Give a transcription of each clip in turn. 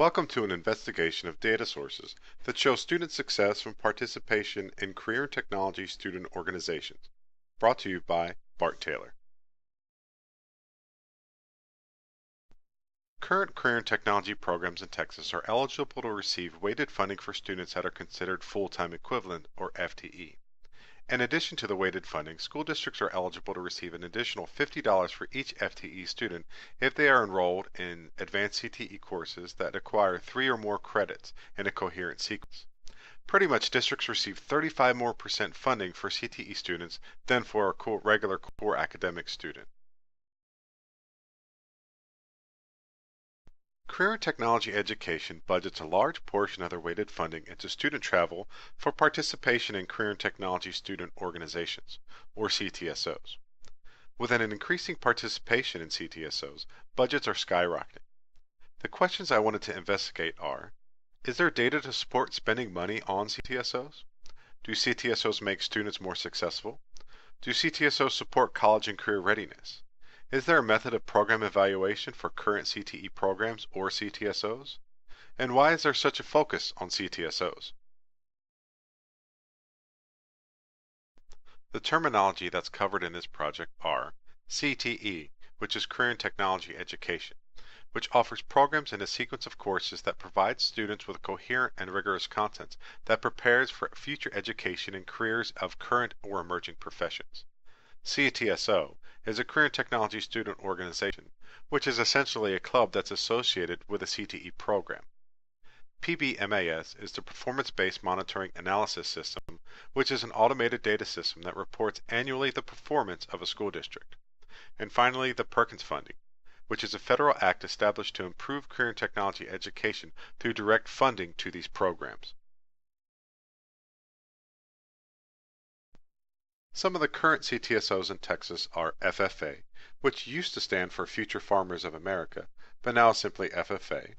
Welcome to an investigation of data sources that show student success from participation in career and technology student organizations. Brought to you by Bart Taylor. Current career and technology programs in Texas are eligible to receive weighted funding for students that are considered full-time equivalent, or FTE. In addition to the weighted funding, school districts are eligible to receive an additional $50 for each FTE student if they are enrolled in advanced CTE courses that acquire 3 or more credits in a coherent sequence. Pretty much districts receive 35% more funding for CTE students than for a regular core academic student. Career and technology education budgets a large portion of their weighted funding into student travel for participation in career and technology student organizations, or CTSOs. With an increasing participation in CTSOs, budgets are skyrocketing. The questions I wanted to investigate are: is there data to support spending money on CTSOs? Do CTSOs make students more successful? Do CTSOs support college and career readiness? Is there a method of program evaluation for current CTE programs or CTSOs? And why is there such a focus on CTSOs? The terminology that's covered in this project are CTE, which is Career and Technology Education, which offers programs in a sequence of courses that provide students with coherent and rigorous content that prepares for future education in careers of current or emerging professions. CTSO is a career and technology student organization, which is essentially a club that's associated with a CTE program. PBMAS is the Performance-Based Monitoring Analysis System, which is an automated data system that reports annually the performance of a school district. And finally, the Perkins Funding, which is a federal act established to improve career and technology education through direct funding to these programs. Some of the current CTSOs in Texas are FFA, which used to stand for Future Farmers of America, but now is simply FFA.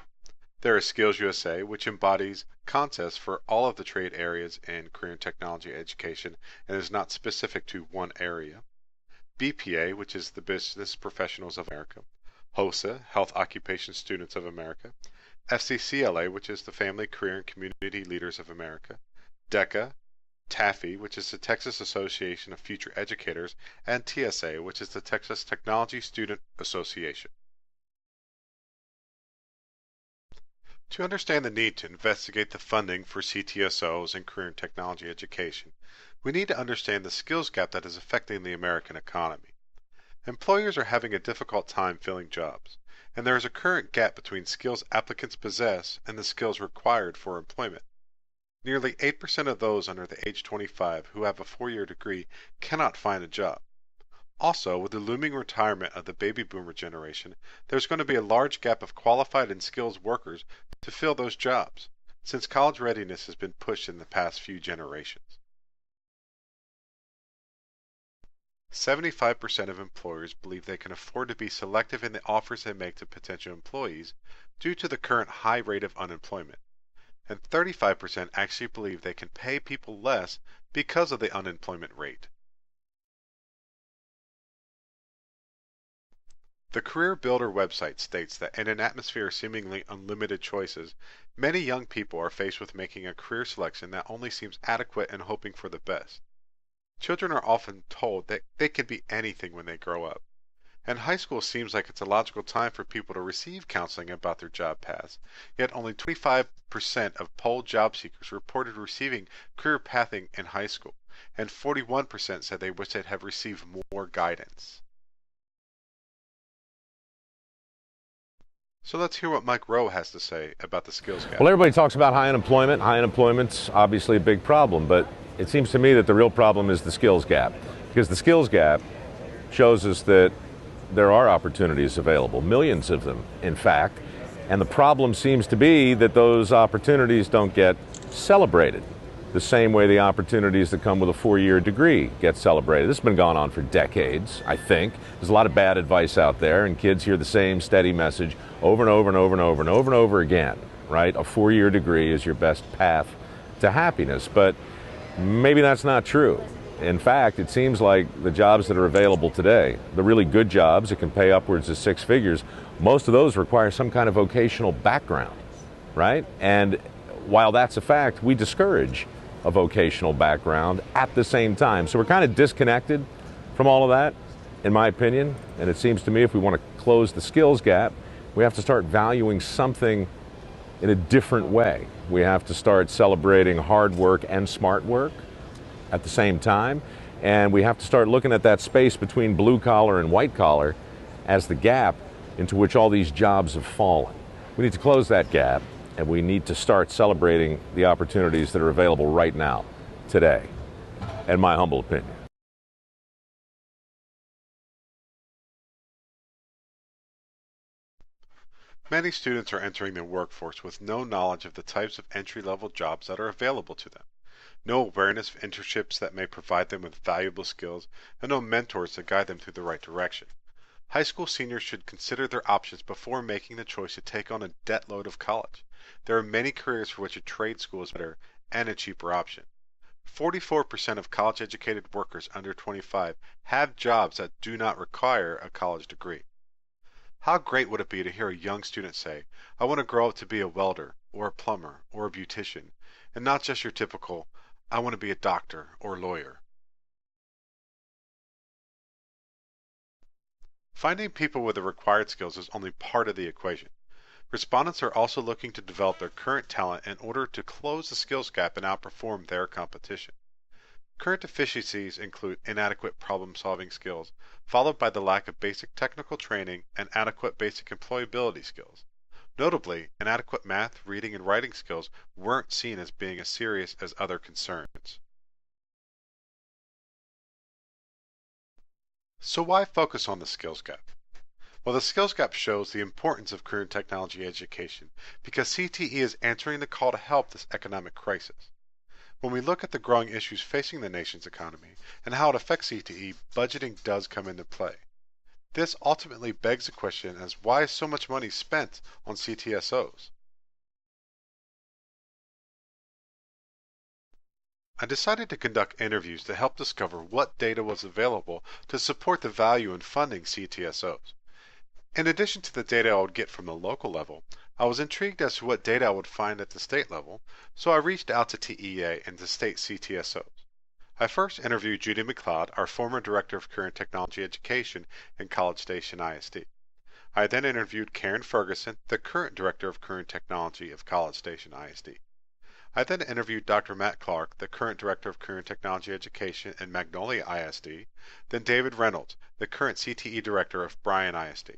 There is Skills USA, which embodies contests for all of the trade areas in career and technology education and is not specific to one area. BPA, which is the Business Professionals of America. HOSA, Health Occupation Students of America. FCCLA, which is the Family, Career, and Community Leaders of America. DECA, TAFE, which is the Texas Association of Future Educators, and TSA, which is the Texas Technology Student Association. To understand the need to investigate the funding for CTSOs in career and technology education, we need to understand the skills gap that is affecting the American economy. Employers are having a difficult time filling jobs, and there is a current gap between skills applicants possess and the skills required for employment. Nearly 8% of those under the age 25 who have a 4-year degree cannot find a job. Also, with the looming retirement of the baby boomer generation, there's going to be a large gap of qualified and skilled workers to fill those jobs, since college readiness has been pushed in the past few generations. 75% of employers believe they can afford to be selective in the offers they make to potential employees due to the current high rate of unemployment. And 35% actually believe they can pay people less because of the unemployment rate. The Career Builder website states that in an atmosphere of seemingly unlimited choices, many young people are faced with making a career selection that only seems adequate and hoping for the best. Children are often told that they can be anything when they grow up. And high school seems like it's a logical time for people to receive counseling about their job paths, yet only 25% of polled job seekers reported receiving career pathing in high school, and 41% said they wish they'd have received more guidance. So let's hear what Mike Rowe has to say about the skills gap. Well, everybody talks about high unemployment. High unemployment's obviously a big problem, but it seems to me that the real problem is the skills gap, because the skills gap shows us that there are opportunities available, millions of them, in fact, and the problem seems to be that those opportunities don't get celebrated the same way the opportunities that come with a 4-year degree get celebrated. This has been going on for decades, I think. There's a lot of bad advice out there, and kids hear the same steady message over and over and over and over and over and over again, right? A 4-year degree is your best path to happiness, but maybe that's not true. In fact, it seems like the jobs that are available today, the really good jobs that can pay upwards of 6 figures, most of those require some kind of vocational background. right? And while that's a fact, we discourage a vocational background at the same time. So we're kind of disconnected from all of that, in my opinion. And it seems to me if we want to close the skills gap, we have to start valuing something in a different way. We have to start celebrating hard work and smart work at the same time. And we have to start looking at that space between blue collar and white collar as the gap into which all these jobs have fallen. We need to close that gap, and we need to start celebrating the opportunities that are available right now, today, in my humble opinion. Many students are entering the workforce with no knowledge of the types of entry-level jobs that are available to them, no awareness of internships that may provide them with valuable skills, and no mentors to guide them through the right direction. High school seniors should consider their options before making the choice to take on a debt load of college. There are many careers for which a trade school is better and a cheaper option. 44% of college-educated workers under 25 have jobs that do not require a college degree. How great would it be to hear a young student say, "I want to grow up to be a welder, or a plumber, or a beautician," and not just your typical, "I want to be a doctor or lawyer." Finding people with the required skills is only part of the equation. Respondents are also looking to develop their current talent in order to close the skills gap and outperform their competition. Current deficiencies include inadequate problem-solving skills, followed by the lack of basic technical training and adequate basic employability skills. Notably, inadequate math, reading, and writing skills weren't seen as being as serious as other concerns. So why focus on the skills gap? Well, the skills gap shows the importance of current technology education because CTE is answering the call to help this economic crisis. When we look at the growing issues facing the nation's economy and how it affects CTE, budgeting does come into play. This ultimately begs the question as why is so much money spent on CTSOs? I decided to conduct interviews to help discover what data was available to support the value in funding CTSOs. In addition to the data I would get from the local level, I was intrigued as to what data I would find at the state level, so I reached out to TEA and to state CTSOs. I first interviewed Judy McLeod, our former Director of Current Technology Education in College Station ISD. I then interviewed Karen Ferguson, the current Director of Current Technology of College Station ISD. I then interviewed Dr. Matt Clark, the current Director of Current Technology Education in Magnolia ISD, then David Reynolds, the current CTE Director of Bryan ISD.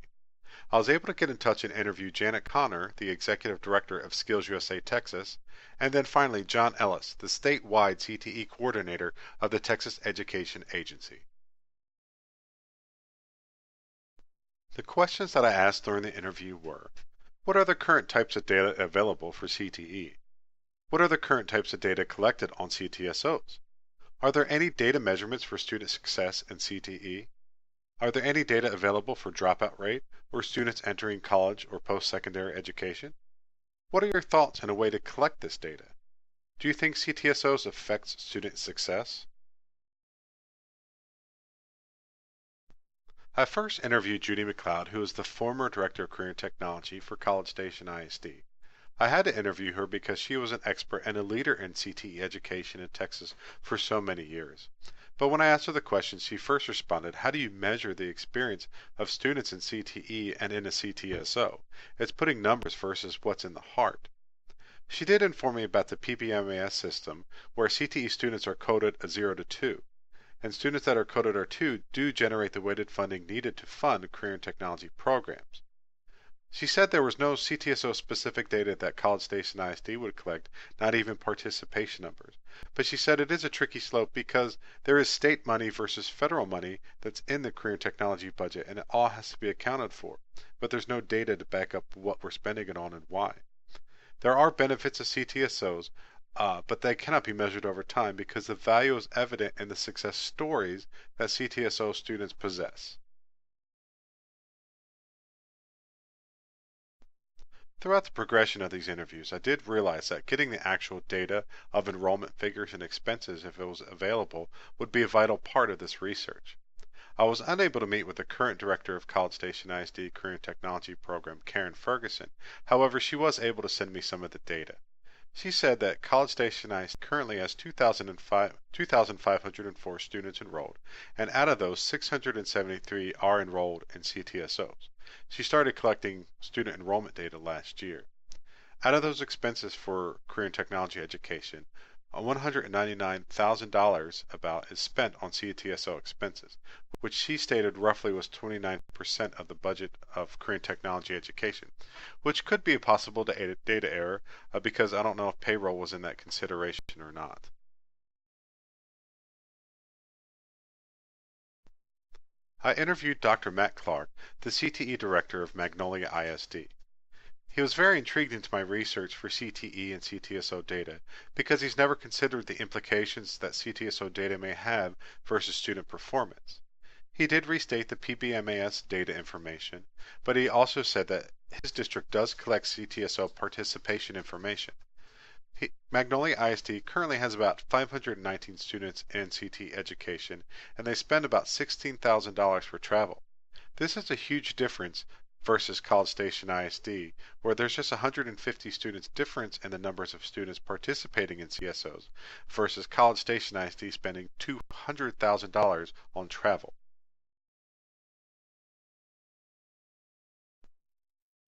I was able to get in touch and interview Janet Connor, the Executive Director of Skills USA Texas, and then finally John Ellis, the statewide CTE Coordinator of the Texas Education Agency. The questions that I asked during the interview were, what are the current types of data available for CTE? What are the current types of data collected on CTSOs? Are there any data measurements for student success in CTE? Are there any data available for dropout rate or students entering college or post-secondary education? What are your thoughts on a way to collect this data? Do you think CTSOs affects student success? I first interviewed Judy McLeod, who is the former Director of Career Technology for College Station ISD. I had to interview her because she was an expert and a leader in CTE education in Texas for so many years. But when I asked her the question, she first responded, how do you measure the experience of students in CTE and in a CTSO? It's putting numbers versus what's in the heart. She did inform me about the PPMAS system, where CTE students are coded a 0 to 2, and students that are coded R2 do generate the weighted funding needed to fund career and technology programs. She said there was no CTSO-specific data that College Station ISD would collect, not even participation numbers. But she said it is a tricky slope because there is state money versus federal money that's in the career and technology budget, and it all has to be accounted for. But there's no data to back up what we're spending it on and why. There are benefits of CTSOs, but they cannot be measured over time because the value is evident in the success stories that CTSO students possess. Throughout the progression of these interviews, I did realize that getting the actual data of enrollment figures and expenses, if it was available, would be a vital part of this research. I was unable to meet with the current director of College Station ISD Career and Technology Program, Karen Ferguson. However, she was able to send me some of the data. She said that College Station ISD currently has 2,504 students enrolled, and out of those, 673 are enrolled in CTSOs. She started collecting student enrollment data last year. Out of those expenses for career and technology education, $199,000 about is spent on CTSO expenses, which she stated roughly was 29% of the budget of career and technology education, which could be a possible data error because I don't know if payroll was in that consideration or not. I interviewed Dr. Matt Clark, the CTE director of Magnolia ISD. He was very intrigued into my research for CTE and CTSO data because he's never considered the implications that CTSO data may have versus student performance. He did restate the PBMAS data information, but he also said that his district does collect CTSO participation information. Magnolia ISD currently has about 519 students in CTE education, and they spend about $16,000 for travel. This is a huge difference versus College Station ISD, where there's just 150 students difference in the numbers of students participating in CSOs, versus College Station ISD spending $200,000 on travel.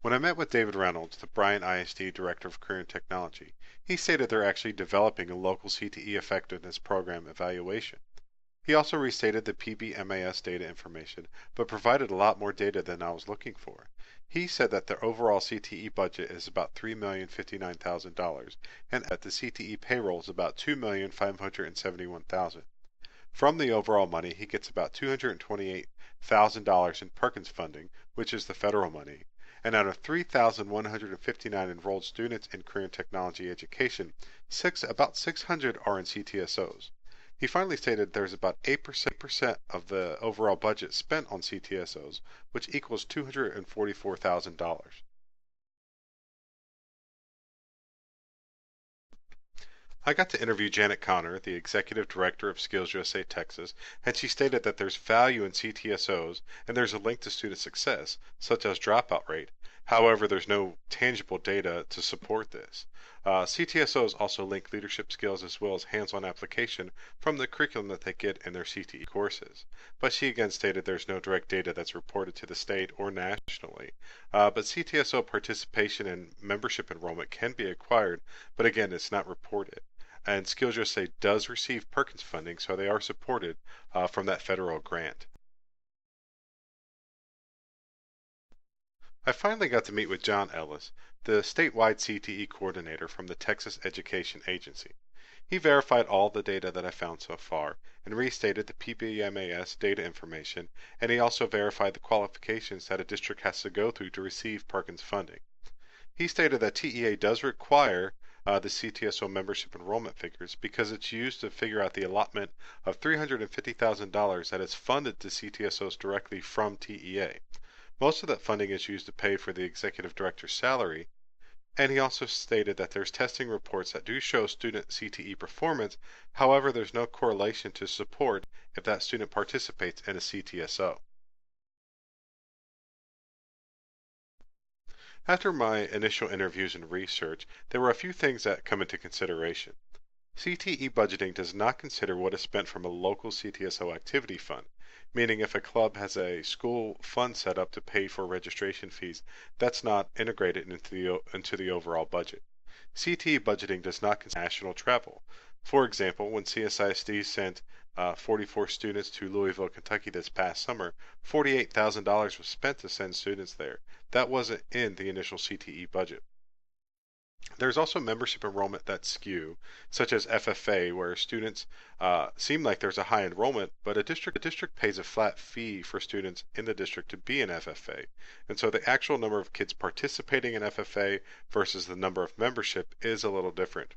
When I met with David Reynolds, the Bryan ISD Director of Career and Technology, he stated they're actually developing a local CTE effectiveness program evaluation. He also restated the PBMAS data information, but provided a lot more data than I was looking for. He said that their overall CTE budget is about $3,059,000, and that the CTE payroll is about $2,571,000. From the overall money, he gets about $228,000 in Perkins funding, which is the federal money, and out of 3,159 enrolled students in career and technology education, about 600 are in CTSOs. He finally stated there's about 8% of the overall budget spent on CTSOs, which equals $244,000. I got to interview Janet Connor, the Executive Director of Skills USA Texas, and she stated that there's value in CTSOs and there's a link to student success, such as dropout rate. However, there's no tangible data to support this. CTSOs also link leadership skills as well as hands-on application from the curriculum that they get in their CTE courses. But she again stated there's no direct data that's reported to the state or nationally. But CTSO participation and membership enrollment can be acquired, but again, it's not reported. And Skills USA does receive Perkins funding, so they are supported from that federal grant. I finally got to meet with John Ellis, the statewide CTE coordinator from the Texas Education Agency. He verified all the data that I found so far and restated the PBMAS data information, and he also verified the qualifications that a district has to go through to receive Perkins funding. He stated that TEA does require the CTSO membership enrollment figures because it's used to figure out the allotment of $350,000 that is funded to CTSOs directly from TEA. Most of that funding is used to pay for the executive director's salary, and he also stated that there's testing reports that do show student CTE performance, however there's no correlation to support if that student participates in a CTSO. After my initial interviews and research, there were a few things that come into consideration. CTE budgeting does not consider what is spent from a local CTSO activity fund, meaning if a club has a school fund set up to pay for registration fees, that's not integrated into the overall budget. CTE budgeting does not consider national travel. For example, when CSISD sent 44 students to Louisville, Kentucky this past summer, $48,000 was spent to send students there. That wasn't in the initial CTE budget. There's also membership enrollment that's skew, such as FFA, where students seem like there's a high enrollment, but a district pays a flat fee for students in the district to be in FFA. And so the actual number of kids participating in FFA versus the number of membership is a little different.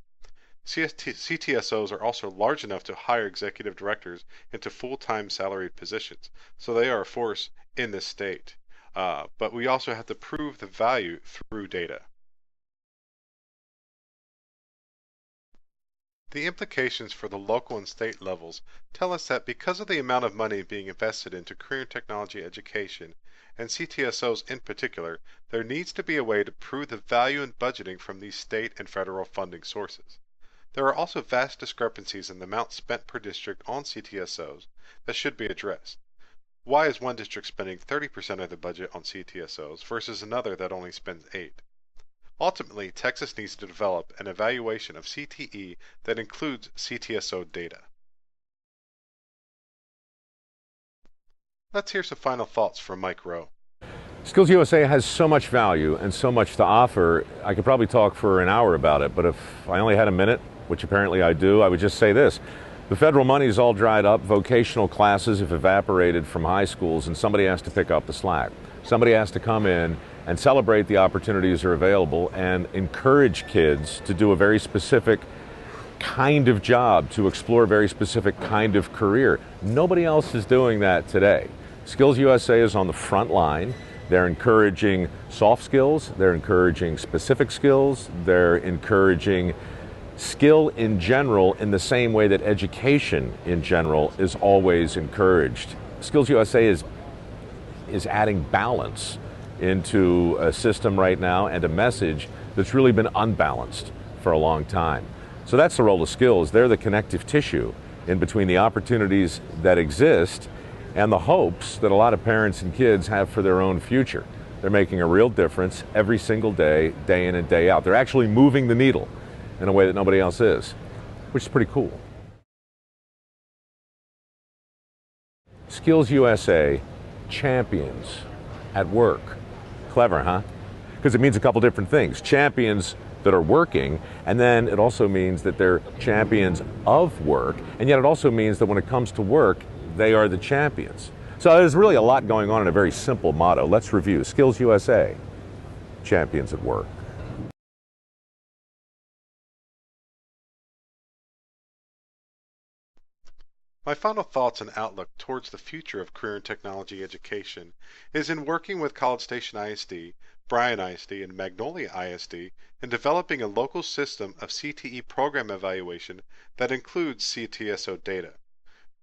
CTSOs are also large enough to hire executive directors into full-time salaried positions, so they are a force in this state. But we also have to prove the value through data. The implications for the local and state levels tell us that because of the amount of money being invested into career and technology education, and CTSOs in particular, there needs to be a way to prove the value in budgeting from these state and federal funding sources. There are also vast discrepancies in the amount spent per district on CTSOs that should be addressed. Why is one district spending 30% of the budget on CTSOs versus another that only spends 8? Ultimately, Texas needs to develop an evaluation of CTE that includes CTSO data. Let's hear some final thoughts from Mike Rowe. Skills USA has so much value and so much to offer. I could probably talk for an hour about it, but if I only had a minute, which apparently I do, I would just say this. The federal money is all dried up, vocational classes have evaporated from high schools, and somebody has to pick up the slack. Somebody has to come in and celebrate the opportunities that are available and encourage kids to do a very specific kind of job, to explore a very specific kind of career. Nobody else is doing that today. Skills USA is on the front line. They're encouraging soft skills, they're encouraging specific skills, they're encouraging skill in general in the same way that education in general is always encouraged. Skills USA is adding balance into a system right now and a message that's really been unbalanced for a long time. So that's the role of skills. They're the connective tissue in between the opportunities that exist and the hopes that a lot of parents and kids have for their own future. They're making a real difference every single day, day in and day out. They're actually moving the needle in a way that nobody else is, which is pretty cool. Skills USA champions at work. Clever, huh? Because it means a couple different things. Champions that are working, and then it also means that they're champions of work, and yet it also means that when it comes to work, they are the champions. So there's really a lot going on in a very simple motto. Let's review. Skills USA, champions at work. My final thoughts and outlook towards the future of career and technology education is in working with College Station ISD, Bryan ISD, and Magnolia ISD in developing a local system of CTE program evaluation that includes CTSO data.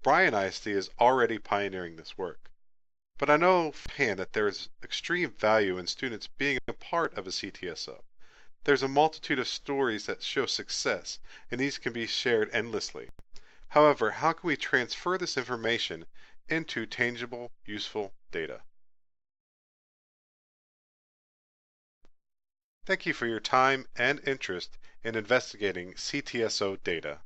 Bryan ISD is already pioneering this work. But I know firsthand that there is extreme value in students being a part of a CTSO. There's a multitude of stories that show success, and these can be shared endlessly. However, how can we transfer this information into tangible, useful data? Thank you for your time and interest in investigating CTSO data.